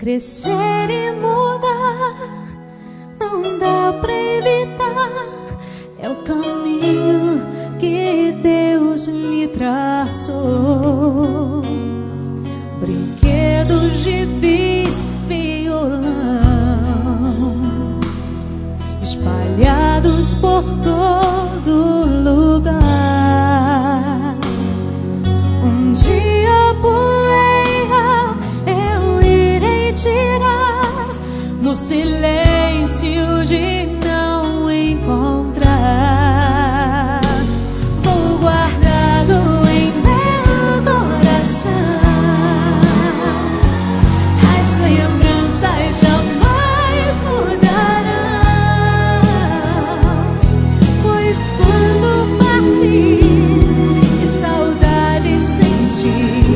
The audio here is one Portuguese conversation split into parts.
crescer e mudar, não dá pra evitar. É o caminho que Deus me traçou. Brinquedos, gibis, violão, espalhados por todo lugar. Um dia poeira eu irei tirar no silêncio de não encontrar. Vou guardá-lo em meu coração. As lembranças jamais mudarão, pois quando partir e saudade sentir,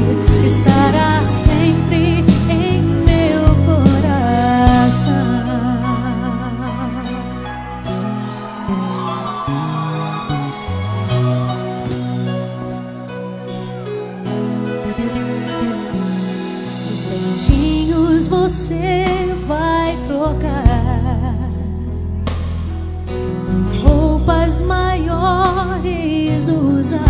estará sempre em meu coração. Os leitinhos você vai trocar, roupas maiores usar.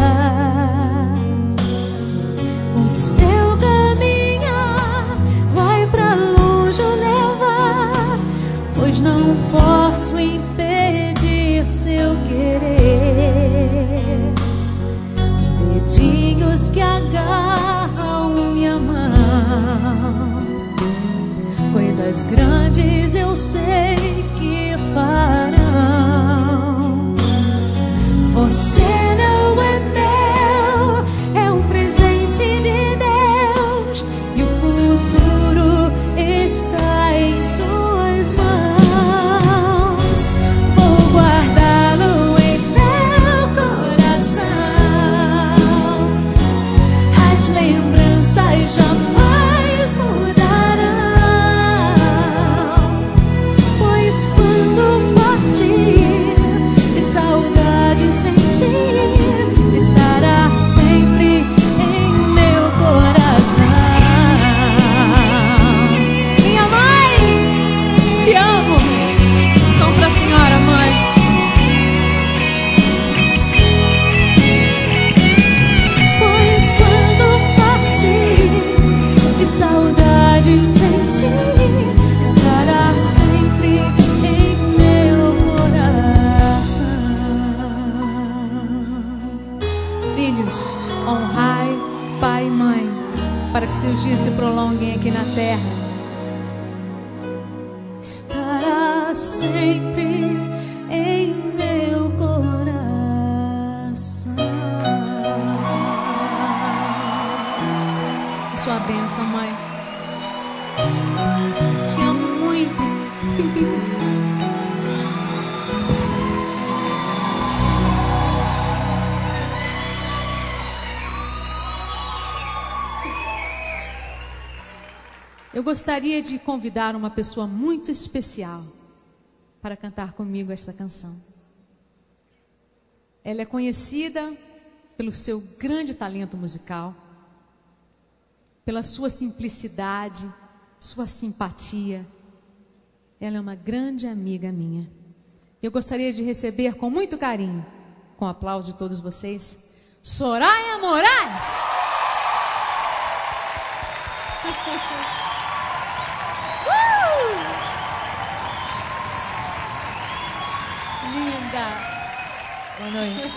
O seu caminhar vai pra longe levar, pois não posso impedir seu querer. Os dedinhos que agarram minha mão, coisas grandes eu sei que farão. Você não é meu, é um presente de Deus, e o futuro está em suas mãos. Vou guardá-lo em meu coração. As lembranças jamais mudarão, pois quando partir e saudade sentir, estará sempre em meu coração. Minha mãe, te amo. São pra senhora, mãe. Pois quando partir e saudade sentir, estará sempre em meu coração. Filhos, honrai pai e mãe, para que seus dias se prolonguem aqui na terra. Estará sempre em meu coração. A sua bênção, mãe. Te amo muito. Eu gostaria de convidar uma pessoa muito especial para cantar comigo esta canção. Ela é conhecida pelo seu grande talento musical, pela sua simplicidade, sua simpatia. Ela é uma grande amiga minha. Eu gostaria de receber com muito carinho, com o aplauso de todos vocês, Soraya Moraes. Linda! Boa noite.